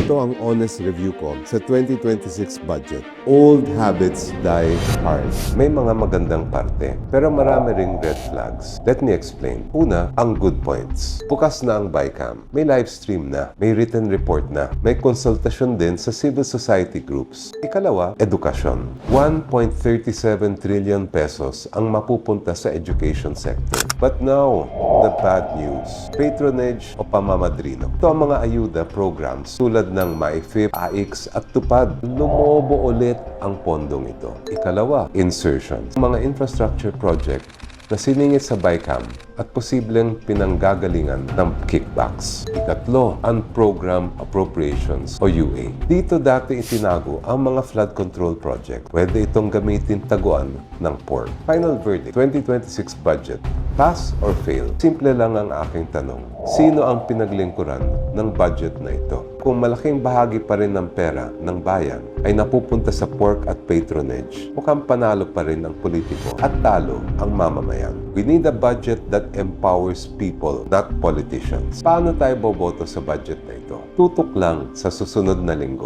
Ito ang honest review ko sa 2026 budget. Old habits die hard. May mga magandang parte, pero marami ring red flags. Let me explain. Una, ang good points. Bukas na ang BICAM. May live stream na. May written report na. May konsultasyon din sa civil society groups. Ikalawa, edukasyon. 1.37 trillion pesos ang mapupunta sa education sector. But now, the bad news. Patronage o pamamadrino. Ito ang mga ayuda programs tulad ng MyFIP, AIX at Tupad. Lumobo ulit ang pondong ito. Ikalawa, insertion. Mga infrastructure project na siningit sa BICAM at posibleng pinanggagalingan ng kickbacks. Ikatlo, unprogrammed appropriations o UA. Dito dati itinago ang mga flood control project. Pwede itong gamitin taguan ng port. Final verdict, 2026 budget. Pass or fail? Simple lang ang aking tanong. Sino ang pinaglingkuran ng budget na ito? Kung malaking bahagi pa rin ng pera ng bayan ay napupunta sa pork at patronage, mukhang panalo pa rin ang politiko at talo ang mamamayan. We need a budget that empowers people, not politicians. Paano tayo boboto sa budget na ito? Tutok lang sa susunod na linggo.